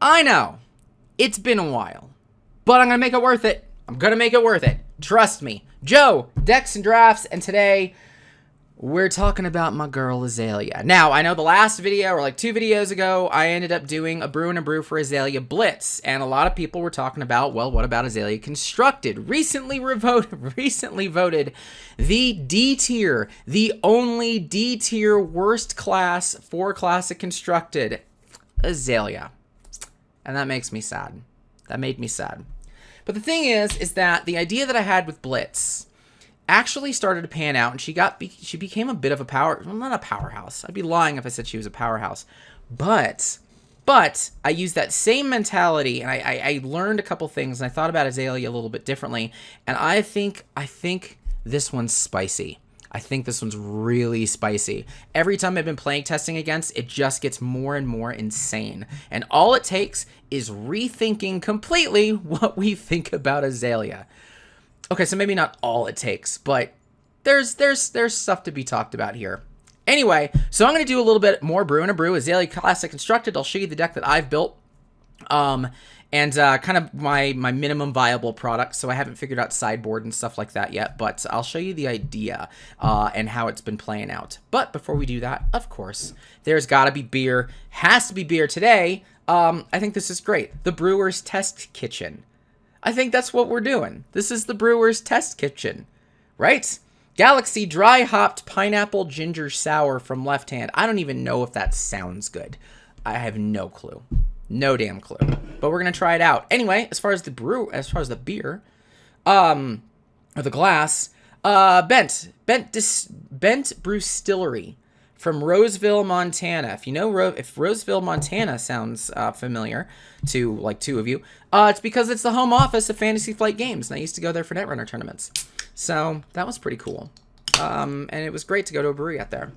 I know, it's been a while, but I'm going to make it worth it. I'm going to make it worth it. Trust me. Joe, Decks and Drafts, and today we're talking about my girl Azalea. Now, I know the last video, or like 2 videos ago, I ended up doing a brew and a brew for Azalea Blitz, and a lot of people were talking about, well, what about Azalea Constructed? Recently voted the D tier, the only D tier worst class for Classic Constructed, Azalea. And that makes me sad. That made me sad. But the thing is that the idea that I had with Blitz actually started to pan out, and she became a bit of a well, not a powerhouse. I'd be lying if I said she was a powerhouse. But I used that same mentality, and I learned a couple things, and I thought about Azalea a little bit differently, and I think this one's spicy. I think this one's really spicy. Every time I've been playing testing against, it just gets more and more insane. And all it takes is rethinking completely what we think about Azalea. Okay, so maybe not all it takes, but there's stuff to be talked about here. Anyway, so I'm going to do a little bit more brew and a brew. Azalea Classic Constructed. I'll show you the deck that I've built. And kind of my minimum viable product, so I haven't figured out sideboard and stuff like that yet, but I'll show you the idea and how it's been playing out. But before we do that, of course, there's gotta be beer. Has to be beer today. I think this is great. The Brewer's Test Kitchen. I think that's what we're doing. This is the Brewer's Test Kitchen, right? Galaxy Dry Hopped Pineapple Ginger Sour from Left Hand. I don't even know if that sounds good. I have no clue. No damn clue. But we're going to try it out. Anyway, as far as the beer, or the glass, Bent Brewstillery from Roseville, Montana. If you know, if Roseville, Montana sounds familiar to like 2 of you, it's because it's the home office of Fantasy Flight Games, and I used to go there for Netrunner tournaments. So that was pretty cool. And it was great to go to a brewery out there.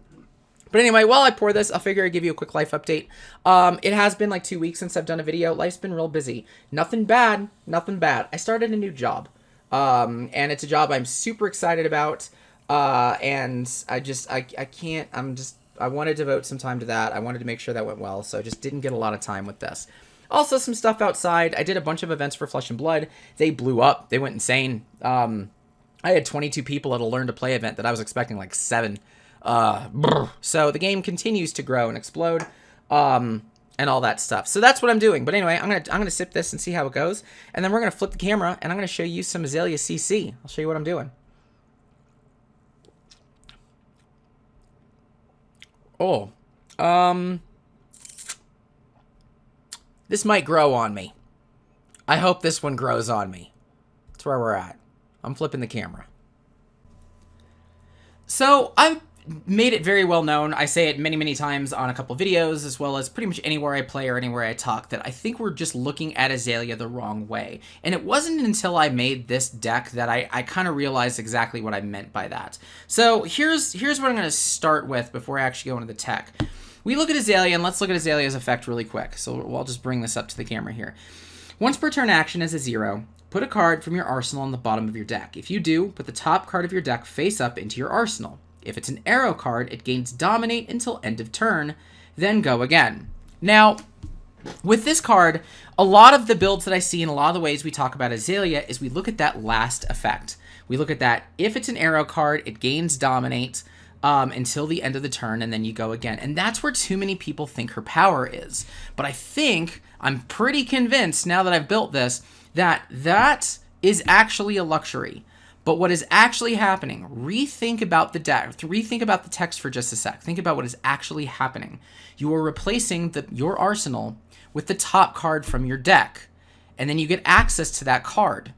But anyway, while I pour this, I'll figure I'd give you a quick life update. It has been like 2 weeks since I've done a video. Life's been real busy. Nothing bad. Nothing bad. I started a new job. And it's a job I'm super excited about. And I wanted to devote some time to that. I wanted to make sure that went well. So I just didn't get a lot of time with this. Also, some stuff outside. I did a bunch of events for Flesh and Blood. They blew up. They went insane. I had 22 people at a Learn to Play event that I was expecting like 7. So the game continues to grow and explode, and all that stuff. So that's what I'm doing. But anyway, I'm gonna sip this and see how it goes, and then we're gonna flip the camera and I'm gonna show you some Azalea CC. I'll show you what I'm doing. Oh, this might grow on me. I hope this one grows on me. That's where we're at. I'm flipping the camera. So I've made it very well known. I say it many, many times on a couple videos, as well as pretty much anywhere I play or anywhere I talk, that I think we're just looking at Azalea the wrong way. And it wasn't until I made this deck that I kind of realized exactly what I meant by that. So here's what I'm going to start with before I actually go into the tech. We look at Azalea, and let's look at Azalea's effect really quick. So I'll just bring this up to the camera here. Once per turn action as a 0, put a card from your arsenal on the bottom of your deck. If you do, put the top card of your deck face up into your arsenal. If it's an arrow card, it gains Dominate until end of turn, then go again. Now, with this card, a lot of the builds that I see in a lot of the ways we talk about Azalea is we look at that last effect. We look at that, if it's an arrow card, it gains Dominate until the end of the turn, and then you go again. And that's where too many people think her power is. But I'm pretty convinced, now that I've built this, that is actually a luxury. But what is actually happening, rethink about the deck, rethink about the text for just a sec. Think about what is actually happening. You are replacing your arsenal with the top card from your deck, and then you get access to that card.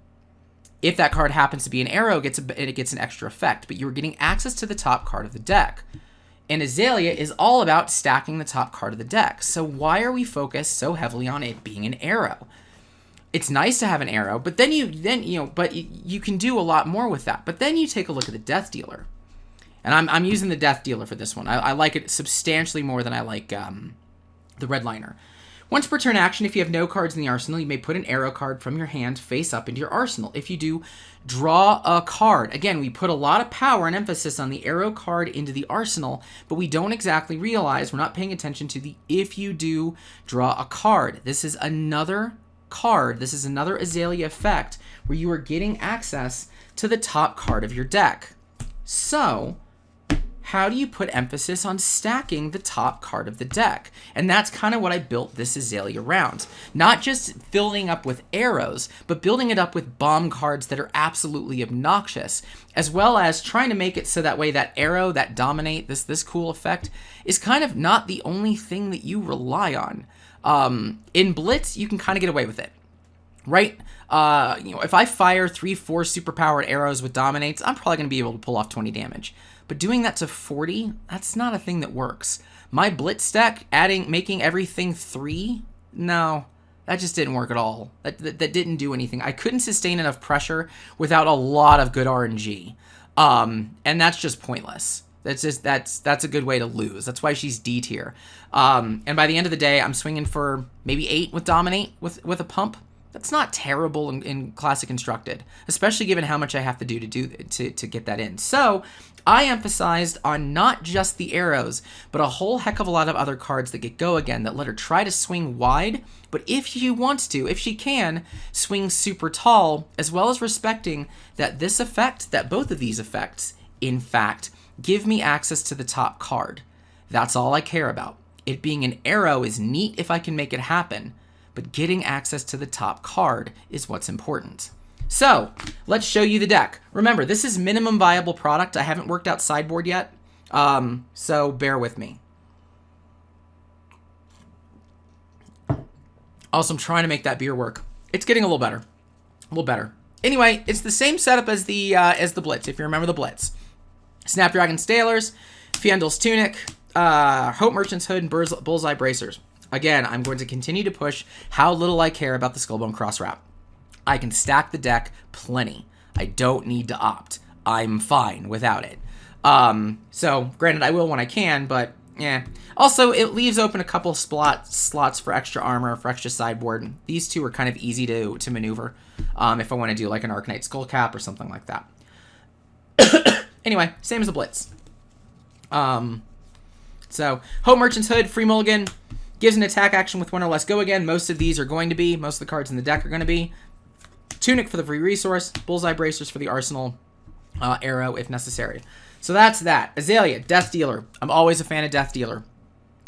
If that card happens to be an arrow, it gets an extra effect, but you're getting access to the top card of the deck. And Azalea is all about stacking the top card of the deck. So why are we focused so heavily on it being an arrow? It's nice to have an arrow, but then you can do a lot more with that. But then you take a look at the Death Dealer, and I'm using the Death Dealer for this one. I like it substantially more than I like the Redliner. Once per turn action, if you have no cards in the arsenal, you may put an arrow card from your hand face up into your arsenal. If you do, draw a card. Again, we put a lot of power and emphasis on the arrow card into the arsenal, but we don't exactly realize, we're not paying attention to the if you do, draw a card. This is another card. This is another Azalea effect where you are getting access to the top card of your deck. So, how do you put emphasis on stacking the top card of the deck? And that's kind of what I built this Azalea around. Not just filling up with arrows, but building it up with bomb cards that are absolutely obnoxious, as well as trying to make it so that way that arrow, that dominate, this cool effect, is kind of not the only thing that you rely on. In Blitz, you can kind of get away with it, right? If I fire 3-4 superpowered arrows with dominates, I'm probably going to be able to pull off 20 damage. But doing that to 40, that's not a thing that works. My Blitz deck, making everything 3, no, that just didn't work at all. That didn't do anything. I couldn't sustain enough pressure without a lot of good RNG. And that's just pointless. That's a good way to lose. That's why she's D tier. And by the end of the day, I'm swinging for maybe 8 with Dominate with a pump. That's not terrible in Classic Constructed, especially given how much I have to do to get that in. So I emphasized on not just the arrows, but a whole heck of a lot of other cards that get go again that let her try to swing wide, but if she wants to, if she can, swing super tall, as well as respecting that this effect, that both of these effects, in fact, give me access to the top card. That's all I care about. It being an arrow is neat if I can make it happen, but getting access to the top card is what's important. So, let's show you the deck. Remember, this is minimum viable product. I haven't worked out sideboard yet, so bear with me. Also, I'm trying to make that beer work. It's getting a little better. A little better. Anyway, it's the same setup as the Blitz, if you remember the Blitz. Snapdragon Stalers, Fiendl's Tunic, Hope Merchant's Hood, and Bullseye Bracers. Again, I'm going to continue to push how little I care about the Skullbone Crosswrap. I can stack the deck plenty. I don't need to opt. I'm fine without it. So, granted, I will when I can, but yeah. Also, it leaves open a couple slots for extra armor, for extra sideboard. These two are kind of easy to maneuver if I want to do like an Arcanite Skullcap or something like that. Anyway, same as the Blitz. So, Hope Merchant's Hood, free mulligan, gives an attack action with 1 or less go again. Most of these are going to be. Most of the cards in the deck are going to be. Tunic for the free resource. Bullseye Bracers for the arsenal. Arrow if necessary. So that's that. Azalea, Death Dealer. I'm always a fan of Death Dealer.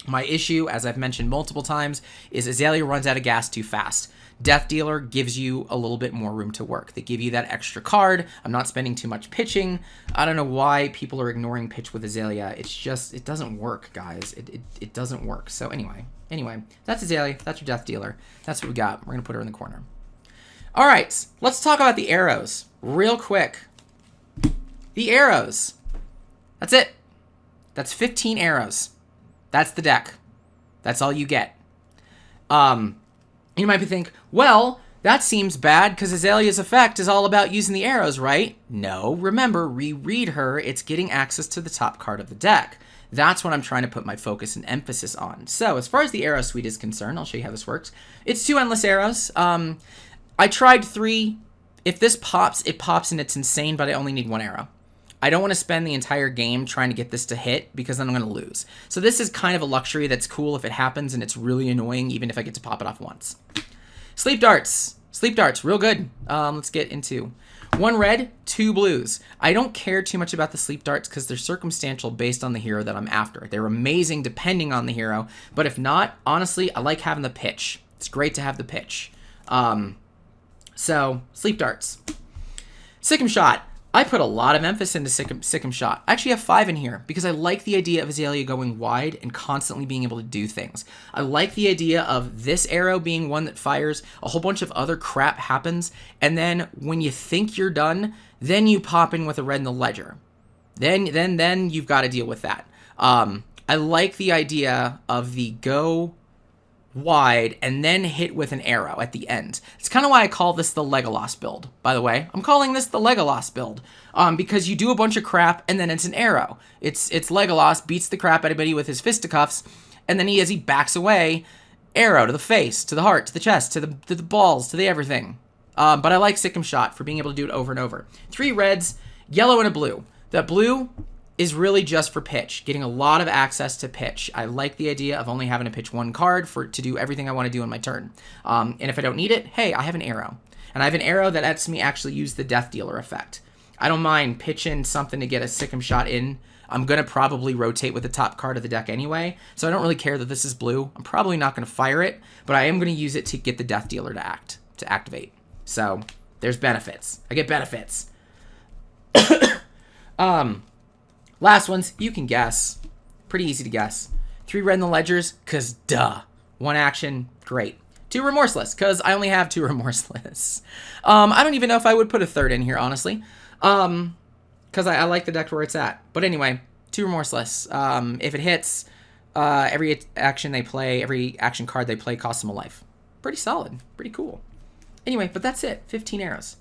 My issue, as I've mentioned multiple times, is Azalea runs out of gas too fast. Death Dealer gives you a little bit more room to work. They give you that extra card. I'm not spending too much pitching. I don't know why people are ignoring pitch with Azalea. It's just, it doesn't work, guys. It doesn't work. So anyway, that's Azalea. That's your Death Dealer. That's what we got. We're going to put her in the corner. All right, let's talk about the arrows real quick. The arrows. That's it. That's 15 arrows. That's the deck. That's all you get. You might be thinking, well, that seems bad because Azalea's effect is all about using the arrows, right? No, remember, reread her. It's getting access to the top card of the deck. That's what I'm trying to put my focus and emphasis on. So as far as the arrow suite is concerned, I'll show you how this works. It's 2 endless arrows. I tried 3. If this pops, it pops and it's insane, but I only need 1 arrow. I don't want to spend the entire game trying to get this to hit because then I'm going to lose. So this is kind of a luxury that's cool if it happens, and it's really annoying even if I get to pop it off once. Sleep Darts. Sleep Darts, real good. Let's get into 1 red, 2 blues. I don't care too much about the Sleep Darts because they're circumstantial based on the hero that I'm after. They're amazing depending on the hero, but if not, honestly, I like having the pitch. It's great to have the pitch. So, Sleep Darts. Sikkim Shot. I put a lot of emphasis into Sikkim Shot. I actually have 5 in here because I like the idea of Azalea going wide and constantly being able to do things. I like the idea of this arrow being one that fires, a whole bunch of other crap happens, and then when you think you're done, then you pop in with a red in the ledger. Then you've got to deal with that. I like the idea of the go wide and then hit with an arrow at the end. It's kind of why I call this the Legolas build, by the way. I'm calling this the Legolas build because you do a bunch of crap and then it's an arrow. It's Legolas beats the crap out of anybody with his fisticuffs, and then as he backs away, arrow to the face, to the heart, to the chest, to the balls, to the everything. But I like Sick'em Shot for being able to do it over and over. 3 reds, yellow, and a blue. That blue is really just for pitch, getting a lot of access to pitch. I like the idea of only having to pitch 1 card to do everything I want to do in my turn. And if I don't need it, hey, I have an arrow. And I have an arrow that lets me actually use the Death Dealer effect. I don't mind pitching something to get a Sick'em Shot in. I'm going to probably rotate with the top card of the deck anyway, so I don't really care that this is blue. I'm probably not going to fire it, but I am going to use it to get the Death Dealer to activate. So there's benefits. I get benefits. Last ones, you can guess. Pretty easy to guess. 3 red in the ledgers, because duh. 1 action, great. 2 remorseless, because I only have 2 remorseless. I don't even know if I would put a 3rd in here, honestly. Because I like the deck where it's at. But anyway, 2 remorseless. If it hits, every action they play, every action card they play costs them a life. Pretty solid. Pretty cool. Anyway, but that's it. 15 arrows.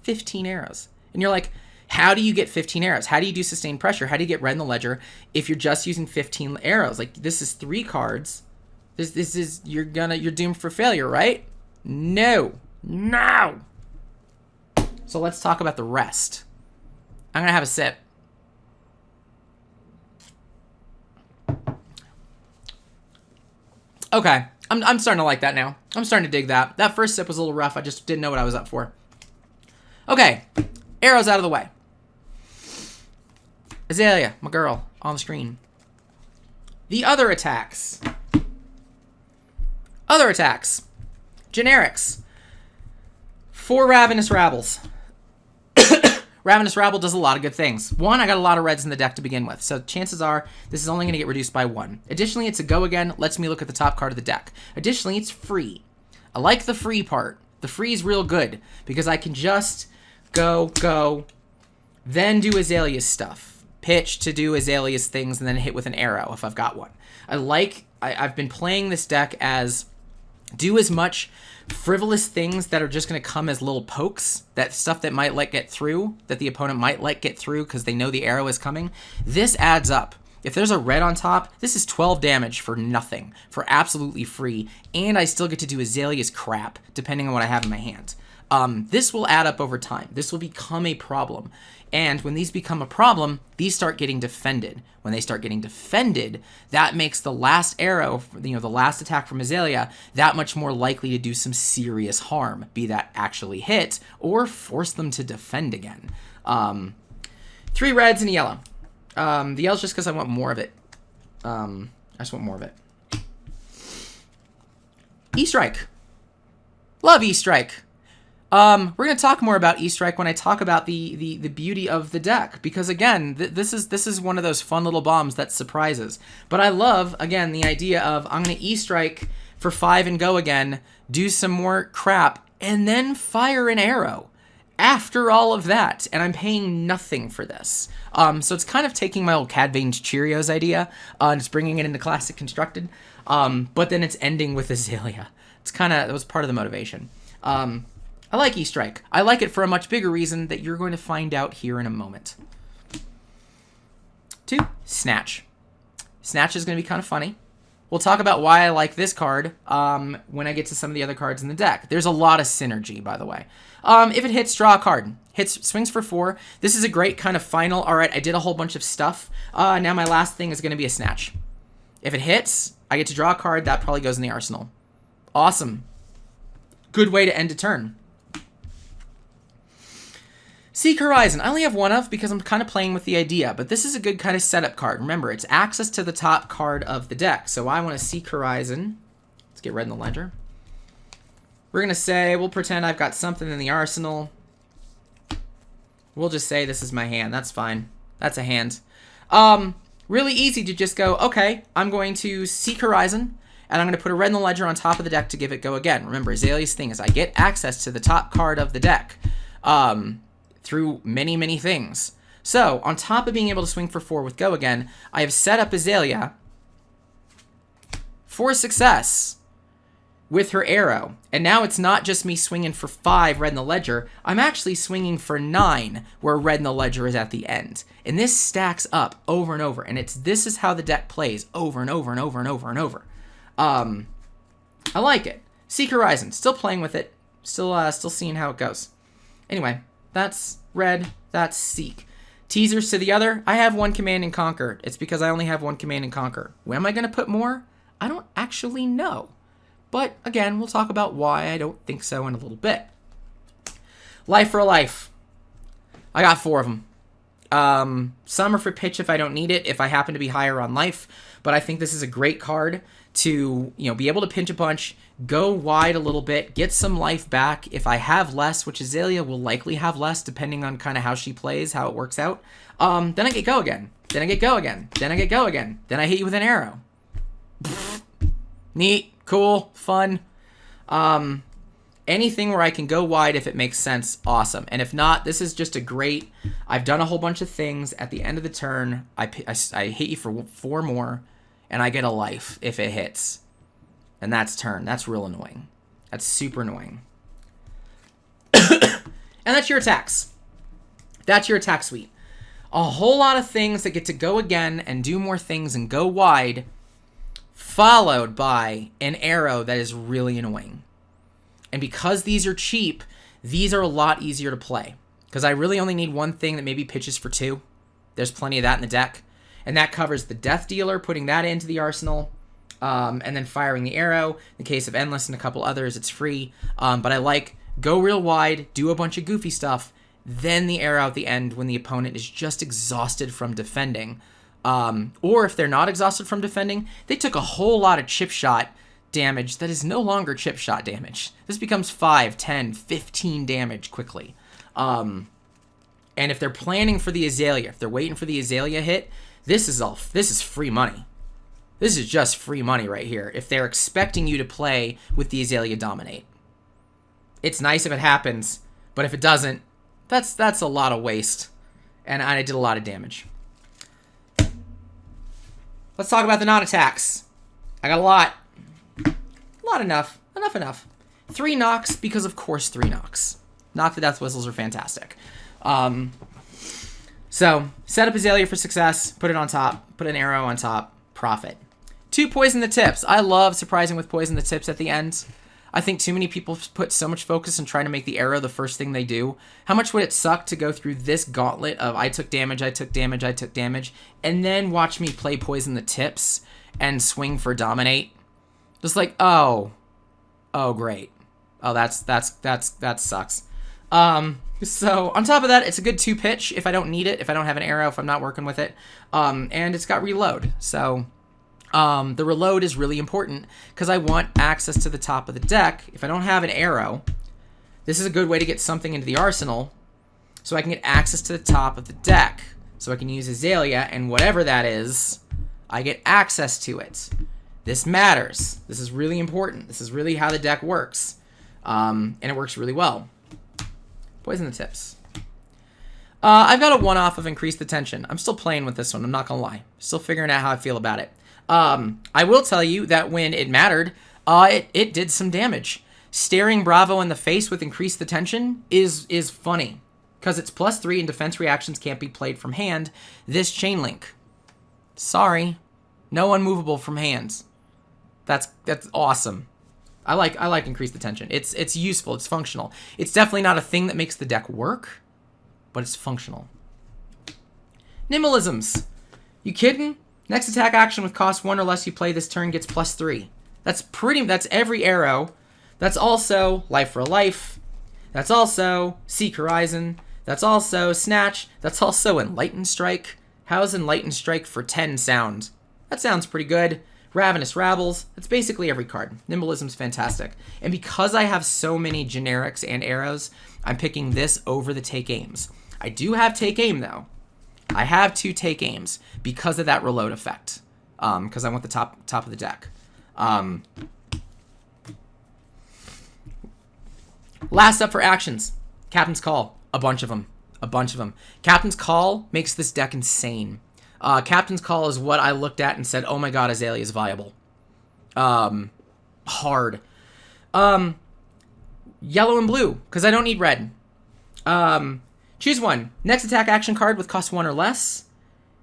15 arrows. And you're like, how do you get 15 arrows? How do you do sustained pressure? How do you get red in the ledger if you're just using 15 arrows? Like, this is 3 cards. This is, you're doomed for failure, right? No. No. So let's talk about the rest. I'm going to have a sip. Okay. I'm starting to like that now. I'm starting to dig that. That first sip was a little rough. I just didn't know what I was up for. Okay. Arrows out of the way. Azalea, my girl, on the screen. The other attacks. Other attacks. Generics. 4 Ravenous Rabbles. Ravenous Rabble does a lot of good things. 1, I got a lot of reds in the deck to begin with, so chances are this is only going to get reduced by 1. Additionally, it's a go again, lets me look at the top card of the deck. Additionally, it's free. I like the free part. The free is real good, because I can just go, then do Azalea's stuff. Pitch to do Azalea's things, and then hit with an arrow if I've got one. I've been playing this deck as do as much frivolous things that are just going to come as little pokes, that stuff that might let get through, that the opponent might let get through because they know the arrow is coming. This adds up. If there's a red on top, this is 12 damage for nothing, for absolutely free, and I still get to do Azalea's crap, depending on what I have in my hand. This will add up over time. This will become a problem. And when these become a problem, these start getting defended. When they start getting defended, that makes the last arrow, the last attack from Azalea, that much more likely to do some serious harm, be that actually hit or force them to defend again. 3 reds and a yellow. The yellow's just because I want more of it. I just want more of it. E-Strike. Love E-Strike. We're going to talk more about E-Strike when I talk about the beauty of the deck, because again, this is one of those fun little bombs that surprises. But I love, again, the idea of I'm going to E-Strike for 5 and go again, do some more crap, and then fire an arrow after all of that, and I'm paying nothing for this. So it's kind of taking my old Cadvane's Cheerios idea and just bringing it into Classic Constructed, but then it's ending with Azalea. That was part of the motivation. I like E-Strike. I like it for a much bigger reason that you're going to find out here in a moment. 2, Snatch. Snatch is going to be kind of funny. We'll talk about why I like this card when I get to some of the other cards in the deck. There's a lot of synergy, by the way. If it hits, draw a card. Swings for 4. This is a great kind of final. All right, I did a whole bunch of stuff. Now my last thing is going to be a Snatch. If it hits, I get to draw a card. That probably goes in the arsenal. Awesome. Good way to end a turn. Seek Horizon. I only have 1 of because I'm kind of playing with the idea, but this is a good kind of setup card. Remember, it's access to the top card of the deck. So I want to Seek Horizon. Let's get red in the ledger. We're going to say, we'll pretend I've got something in the arsenal. We'll just say this is my hand. That's fine. That's a hand. Really easy to just go, okay, I'm going to Seek Horizon, and I'm going to put a red in the ledger on top of the deck to give it go again. Remember, Azalea's thing is I get access to the top card of the deck. Through many, many things. So, on top of being able to swing for 4 with go again, I have set up Azalea for success with her arrow. And now it's not just me swinging for 5 red in the ledger, I'm actually swinging for 9 where red in the ledger is at the end. And this stacks up over and over, and this is how the deck plays over and over and over and over and over. I like it. Seek Horizon. Still playing with it. Still seeing how it goes. Anyway, that's red. That's Seek. Teasers to the other. I have one Command and Conquer. It's because I only have one Command and Conquer. Where am I going to put more? I don't actually know. But again, we'll talk about why I don't think so in a little bit. Life for a Life. I got 4 of them. Some are for pitch if I don't need it, if I happen to be higher on life. But I think this is a great card to, be able to pinch a punch, go wide a little bit, get some life back. If I have less, which Azalea will likely have less depending on kind of how she plays, how it works out, then I get go again. Then I get go again. Then I get go again. Then I hit you with an arrow. Neat, cool, fun. Anything where I can go wide if it makes sense, awesome. And if not, this is just a great, I've done a whole bunch of things. At the end of the turn, I hit you for 4 more, and I get a life if it hits. And that's turn. That's real annoying. That's super annoying. And that's your attacks. That's your attack suite. A whole lot of things that get to go again and do more things and go wide, followed by an arrow that is really annoying. And because these are cheap, these are a lot easier to play. Because I really only need one thing that maybe pitches for 2. There's plenty of that in the deck. And that covers the Death Dealer, putting that into the arsenal, and then firing the arrow. In the case of Endless and a couple others, it's free. But I like go real wide, do a bunch of goofy stuff, then the arrow at the end when the opponent is just exhausted from defending. Or if they're not exhausted from defending, they took a whole lot of chip shot damage that is no longer chip shot damage. This becomes 5, 10, 15 damage quickly. And if they're planning for the Azalea, if they're waiting for the Azalea hit, this is free money. This is just free money right here. If they're expecting you to play with the Azalea Dominate. It's nice if it happens, but if it doesn't, that's a lot of waste. And I did a lot of damage. Let's talk about the non-attacks. I got a lot. Not enough. Enough. 3 knocks, because of course 3 knocks. Knock the Death Whistles are fantastic. So, set up Azalea for success, put it on top, put an arrow on top, profit. 2 Poison the Tips. I love surprising with Poison the Tips at the end. I think too many people put so much focus on trying to make the arrow the first thing they do. How much would it suck to go through this gauntlet of I took damage, and then watch me play Poison the Tips and swing for Dominate? Just like, oh great. Oh, that sucks. So on top of that, it's a good 2 pitch if I don't need it, if I don't have an arrow, if I'm not working with it. And it's got reload. So the reload is really important because I want access to the top of the deck. If I don't have an arrow, this is a good way to get something into the arsenal so I can get access to the top of the deck. So I can use Azalea, and whatever that is, I get access to it. This matters. This is really important. This is really how the deck works. And it works really well. Poison the Tips. I've got a one-off of Increase the Tension. I'm still playing with this one. I'm not going to lie. Still figuring out how I feel about it. I will tell you that when it mattered, it did some damage. Staring Bravo in the face with Increase the Tension is funny. Because it's +3 and defense reactions can't be played from hand. This Chain Link. Sorry. No unmovable from hands. That's awesome. I like Increase the Tension. It's useful. It's functional. It's definitely not a thing that makes the deck work, but it's functional. Nimbleisms. You kidding? Next attack action with cost 1 or less you play this turn gets +3. That's every arrow. That's also Life for a Life. That's also Seek Horizon. That's also Snatch. That's also Enlightened Strike. How's Enlightened Strike for 10 sound? That sounds pretty good. Ravenous Rabbles. That's basically every card. Nimbleism's fantastic. And because I have so many generics and arrows, I'm picking this over the Take Aims. I do have Take Aim, though. I have 2 Take Aims because of that reload effect. Because I want the top of the deck. Last up for actions. Captain's Call. A bunch of them. Captain's Call makes this deck insane. Captain's Call is what I looked at and said, oh my god, Azalea is viable. Hard. Yellow and blue, because I don't need red. Choose one. Next attack action card with cost 1 or less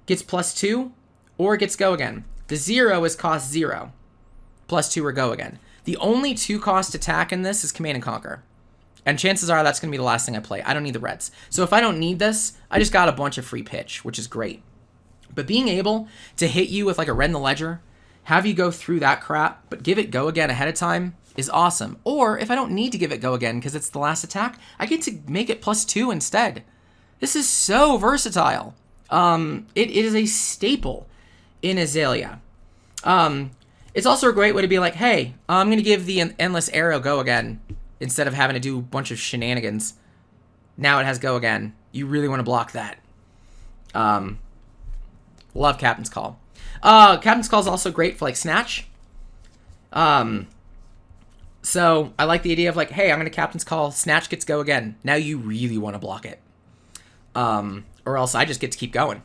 gets +2, or gets go again. The 0 is cost 0. +2 or go again. The only 2-cost attack in this is Command and Conquer. And chances are that's going to be the last thing I play. I don't need the reds. So if I don't need this, I just got a bunch of free pitch, which is great. But being able to hit you with like a red in the ledger, have you go through that crap, but give it go again ahead of time is awesome. Or if I don't need to give it go again because it's the last attack, I get to make it +2 instead. This is so versatile. It is a staple in Azalea. It's also a great way to be like, hey, I'm going to give the Endless Arrow go again instead of having to do a bunch of shenanigans. Now it has go again. You really want to block that. Love Captain's Call. Captain's Call is also great for like Snatch. So I like the idea of like, hey, I'm going to Captain's Call, Snatch gets go again. Now you really want to block it. Or else I just get to keep going.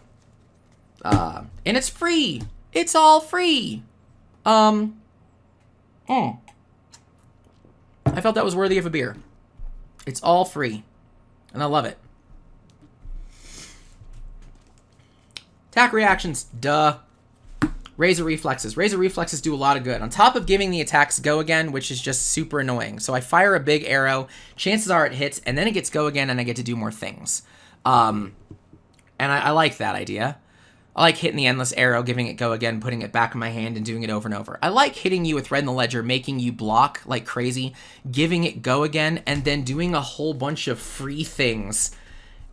And it's free. It's all free. I felt that was worthy of a beer. It's all free. And I love it. Attack reactions. Duh. Razor reflexes. Razor reflexes do a lot of good. On top of giving the attacks go again, which is just super annoying. So I fire a big arrow. Chances are it hits, and then it gets go again, and I get to do more things. And I like that idea. I like hitting the Endless Arrow, giving it go again, putting it back in my hand, and doing it over and over. I like hitting you with Red in the Ledger, making you block like crazy, giving it go again, and then doing a whole bunch of free things.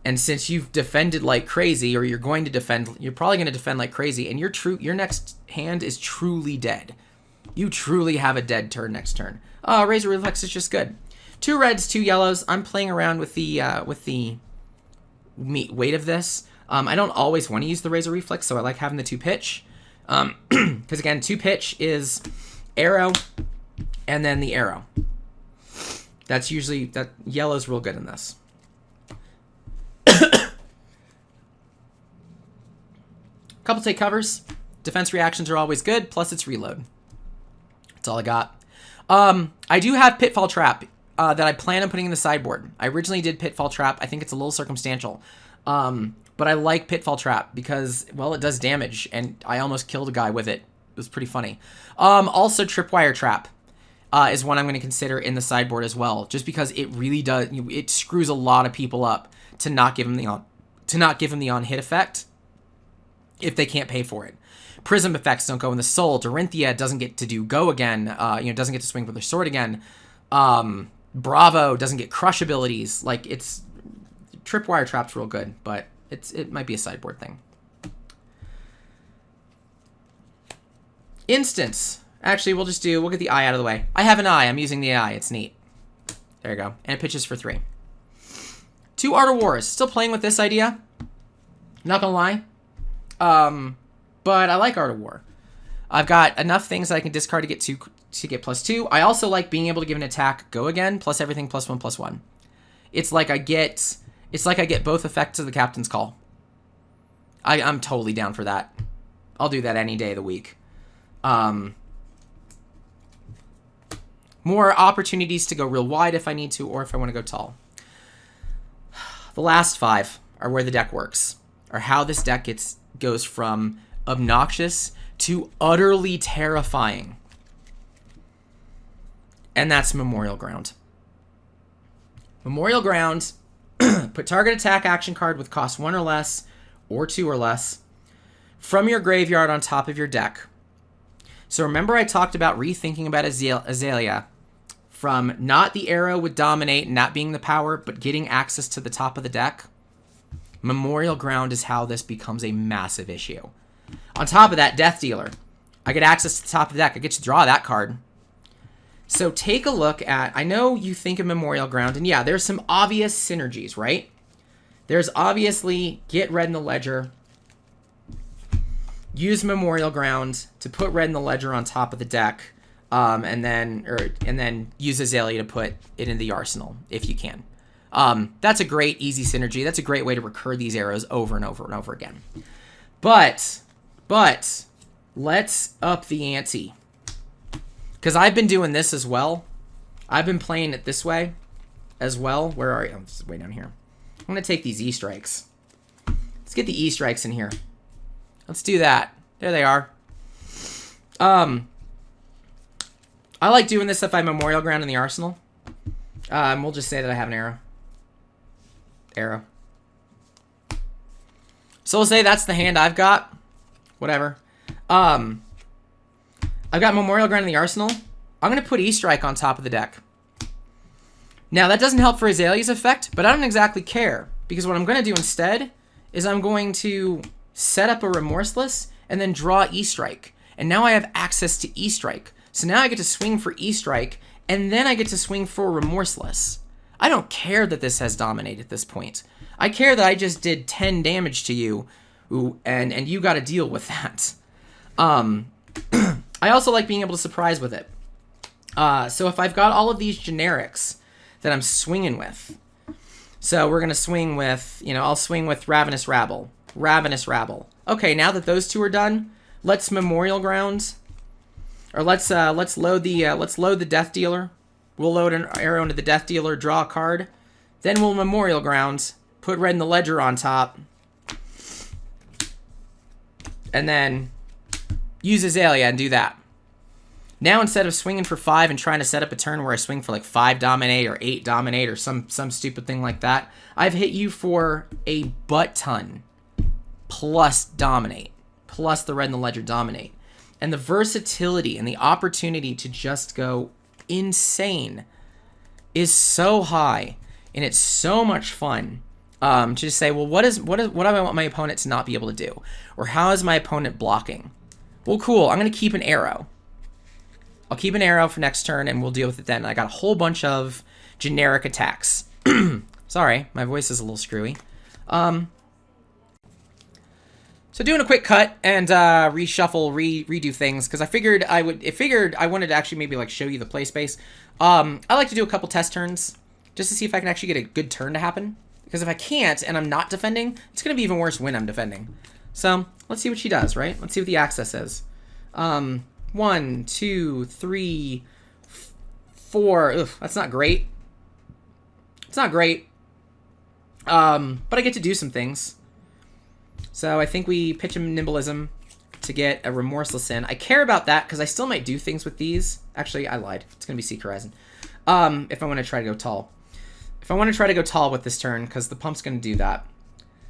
And since you've defended like crazy, or you're going to defend, you're probably going to defend like crazy, and your next hand is truly dead. You truly have a dead turn next turn. Razor Reflex is just good. 2 reds, 2 yellows. I'm playing around with the weight of this. I don't always want to use the Razor Reflex, so I like having the 2 pitch. Because again, 2 pitch is arrow, and then the arrow. That's usually, that yellow's real good in this. Couple take covers. Defense reactions are always good, plus it's reload. That's all I got. I do have Pitfall Trap that I plan on putting in the sideboard. I originally did Pitfall Trap. I think it's a little circumstantial. But I like Pitfall Trap because, well, it does damage, and I almost killed a guy with it. It was pretty funny. Also, Tripwire Trap is one I'm going to consider in the sideboard as well, just because it really does. It screws a lot of people up to not give them the on-hit effect if they can't pay for it. Prism effects don't go in the soul. Dorinthia doesn't get to do go again. Doesn't get to swing with her sword again. Bravo doesn't get crush abilities. Like, it's Tripwire Trap's real good, but it might be a sideboard thing. Instance. Actually, we'll get the eye out of the way. I have an eye. I'm using the eye. It's neat. There you go. And it pitches for 3. 2 Art of Wars. Still playing with this idea. Not gonna lie. But I like Art of War. I've got enough things that I can discard to get +2. I also like being able to give an attack go again, plus everything +1/+1. It's like I get both effects of the Captain's Call. I'm totally down for that. I'll do that any day of the week. More opportunities to go real wide if I need to, or if I want to go tall. The last 5 are where the deck works, or how this deck goes from obnoxious to utterly terrifying. And that's Memorial Ground. Memorial Ground, put target attack action card with cost 1 or less, or 2 or less, from your graveyard on top of your deck. So remember I talked about rethinking about Azalea from not the arrow with dominate, not being the power, but getting access to the top of the deck? Memorial Ground is how this becomes a massive issue. On top of that, Death Dealer. I get access to the top of the deck. I get to draw that card. So take a look at, I know you think of Memorial Ground, and yeah, there's some obvious synergies, right? There's obviously get red in the ledger, use Memorial Ground to put red in the ledger on top of the deck, and then use Azalea to put it in the arsenal if you can. That's a great easy synergy. That's a great way to recur these arrows over and over and over again. But let's up the ante. Because I've been doing this as well. I've been playing it this way as well. Where are you? Oh, this is way down here. I'm going to take these E-strikes. Let's get the E-strikes in here. Let's do that. There they are. I like doing this if I Memorial Ground in the arsenal. We'll just say that I have an arrow. Arrow. So we'll say that's the hand I've got. Whatever. I've got Memorial Ground in the arsenal. I'm going to put E-Strike on top of the deck. Now, that doesn't help for Azalea's effect, but I don't exactly care. Because what I'm going to do instead is I'm going to set up a Remorseless and then draw E-Strike. And now I have access to E-Strike. So now I get to swing for E-Strike, and then I get to swing for Remorseless. I don't care that this has Dominate at this point. I care that I just did 10 damage to you, and you got to deal with that. I also like being able to surprise with it. So if I've got all of these generics that I'm swinging with, so we're going to swing with, I'll swing with Ravenous Rabble. Ravenous Rabble. Okay, now that those two are done, let's Memorial Ground, or let's load the Death Dealer. We'll load an arrow into the Death Dealer, draw a card. Then we'll Memorial Ground, put Red in the Ledger on top, and then use Azalea and do that. Now instead of swinging for 5 and trying to set up a turn where I swing for like 5 Dominate or 8 Dominate or some stupid thing like that, I've hit you for a butt ton plus Dominate, plus the Red in the Ledger Dominate. And the versatility and the opportunity to just go insane is so high, and it's so much fun to just say, well, what do I want my opponent to not be able to do? Or how is my opponent blocking? Well, cool, I'm going to keep an arrow. I'll keep an arrow for next turn, and we'll deal with it then. I got a whole bunch of generic attacks. Sorry, my voice is a little screwy. So doing a quick cut and reshuffle, redo things, because I figured I wanted to actually maybe like show you the play space. I like to do a couple test turns just to see if I can actually get a good turn to happen. Because if I can't and I'm not defending, it's going to be even worse when I'm defending. So let's see what she does, right? Let's see what the access is. 1, 2, 3, 4. Ugh, that's not great. It's not great. But I get to do some things. So I think we pitch him Nimblism to get a Remorseless in. I care about that because I still might do things with these. Actually, I lied. It's going to be Seek Horizon. If I want to try to go tall. If I want to try to go tall with this turn, because the pump's going to do that.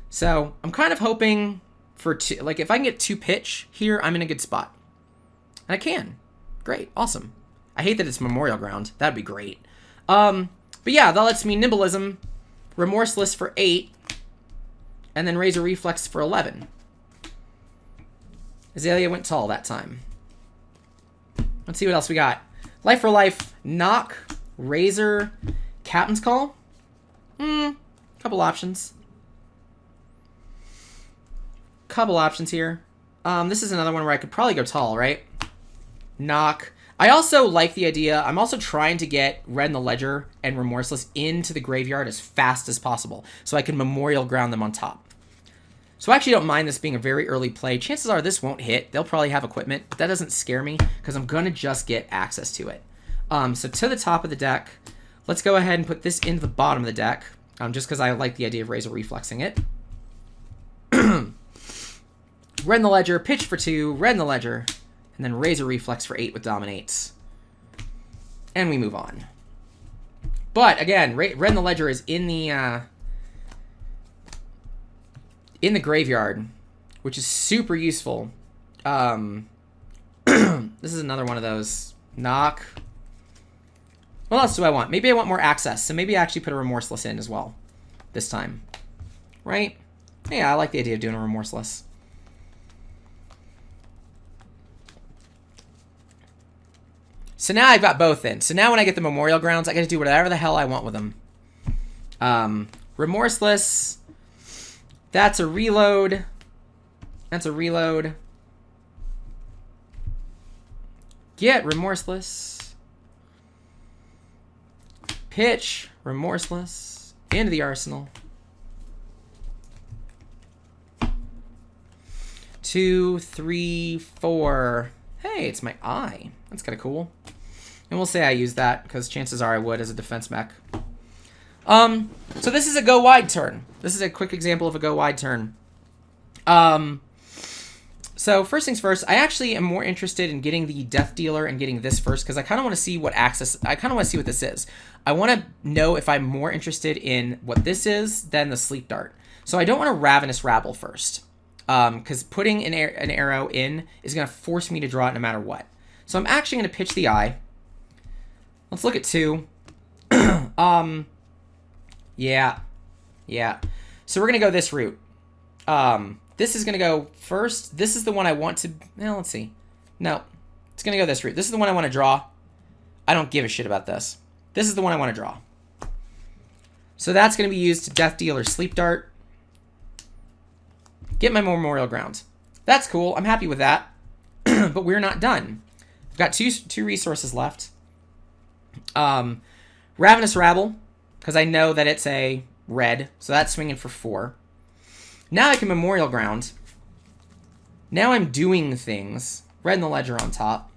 So I'm kind of hoping for two, like if I can get 2 pitch here, I'm in a good spot. And I can. Great. Awesome. I hate that it's Memorial Ground. That'd be great. But yeah, that lets me Nimblism, Remorseless for 8, and then Razor Reflex for 11. Azalea went tall that time. Let's see what else we got. Life for Life, Knock, Razor, Captain's Call. Couple options. Couple options here. This is another one where I could probably go tall, right? Knock. I also like the idea. I'm also trying to get Red in the Ledger and Remorseless into the graveyard as fast as possible so I can Memorial Ground them on top. So I actually don't mind this being a very early play. Chances are this won't hit. They'll probably have equipment, but that doesn't scare me because I'm going to just get access to it. So to the top of the deck, let's go ahead and put this into the bottom of the deck, just because I like the idea of Razor Reflexing it. Red in the Ledger, pitch for 2, Red in the Ledger, and then Razor Reflex for 8 with Dominates. And we move on. But again, Red in the Ledger is in the graveyard, which is super useful. This is another one of those. Knock. What else do I want? Maybe I want more access, so maybe I actually put a Remorseless in as well this time. Right? Yeah, I like the idea of doing a Remorseless. So now I've got both in. So now when I get the Memorial Grounds, I get to do whatever the hell I want with them. Remorseless. That's a reload. That's a reload. Get Remorseless. Pitch Remorseless into the arsenal. 2, 3, 4. Hey, it's my eye. That's kind of cool. And we'll say I use that because chances are I would as a defense mech. So this is a go wide turn. This is a quick example of a go wide turn. So first things first, I actually am more interested in getting the Death Dealer and getting this first because I kind of want to see what access. I kind of want to see what this is. I want to know if I'm more interested in what this is than the Sleep Dart. So I don't want a Ravenous Rabble first, because putting an arrow in is going to force me to draw it no matter what. So I'm actually going to pitch the eye. Let's look at 2. Yeah. So we're going to go this route. This is going to go first. This is the one I want to... Well, let's see. No. It's going to go this route. This is the one I want to draw. I don't give a shit about this. This is the one I want to draw. So that's going to be used to Death Dealer Sleep Dart. Get my Memorial Ground. That's cool. I'm happy with that. But we're not done. I've got two resources left. Ravenous Rabble, because I know that it's a red. So that's swinging for 4. Now I can Memorial Ground. Now I'm doing things. Red in the Ledger on top.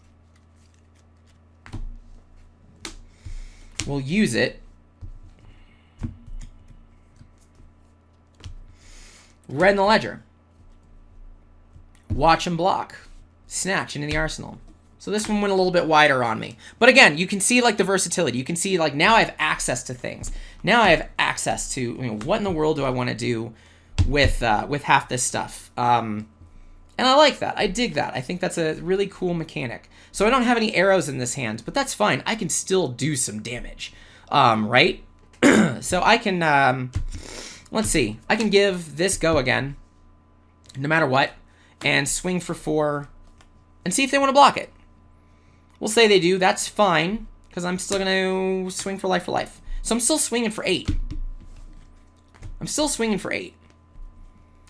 We'll use it. Red in the Ledger. Watch and block. Snatch into the arsenal. So this one went a little bit wider on me. But again, you can see like the versatility. You can see like now I have access to things. Now I have access to, you know, what in the world do I want to do with half this stuff. And I like that. I dig that. I think that's a really cool mechanic. So I don't have any arrows in this hand, but that's fine. I can still do some damage. Right? So I can, let's see. I can give this go again, no matter what, and swing for 4 and see if they want to block it. We'll say they do. That's fine, because I'm still going to swing for life for life. So I'm still swinging for 8. I'm still swinging for 8.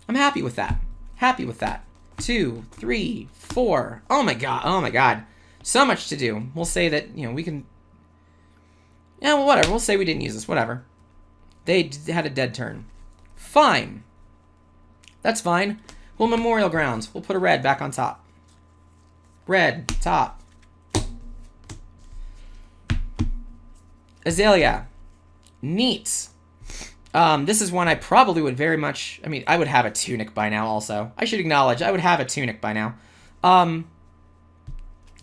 I'm happy with that. Happy with that. 2, 3, 4. Oh my god. Oh my god. So much to do. We'll say that, you know, we can... Yeah, well, whatever. We'll say we didn't use this. Whatever. They had a dead turn. Fine. That's fine. We'll Memorial Grounds. We'll put a red back on top. Red, top. Azalea. Neat. This is one I probably would very much... I mean, I would have a tunic by now also. I should acknowledge, I would have a tunic by now.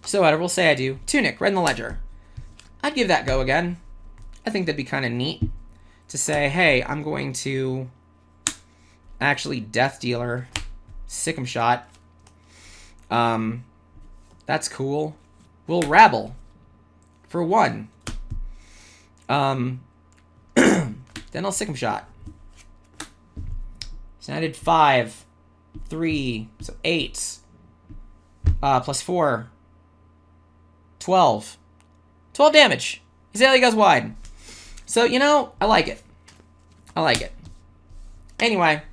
So whatever, we'll say I do. Tunic, red in the ledger. I'd give that go again. I think that'd be kind of neat to say, hey, I'm going to actually Death Dealer, Sick'em Shot. That's cool. We'll Rabble for 1. Then I'll Sick'em Shot. So I did 5, 3, so 8, plus 4, 12. 12 damage. Azalea goes wide. So, you know, I like it. I like it. Anyway,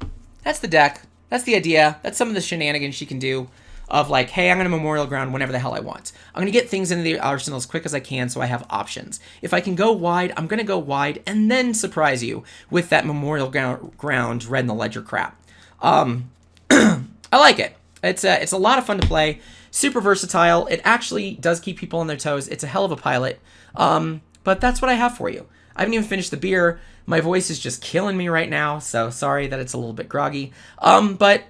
that's the deck. That's the idea. That's some of the shenanigans she can do of like, hey, I'm going to Memorial Ground whenever the hell I want. I'm going to get things into the arsenal as quick as I can so I have options. If I can go wide, I'm going to go wide and then surprise you with that Memorial Ground red in the ledger crap. I like it. It's a lot of fun to play. Super versatile. It actually does keep people on their toes. It's a hell of a pilot. But that's what I have for you. I haven't even finished the beer. My voice is just killing me right now, so sorry that it's a little bit groggy. But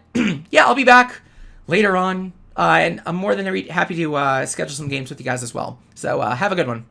yeah, I'll be back later on, and I'm more than happy to schedule some games with you guys as well. So have a good one.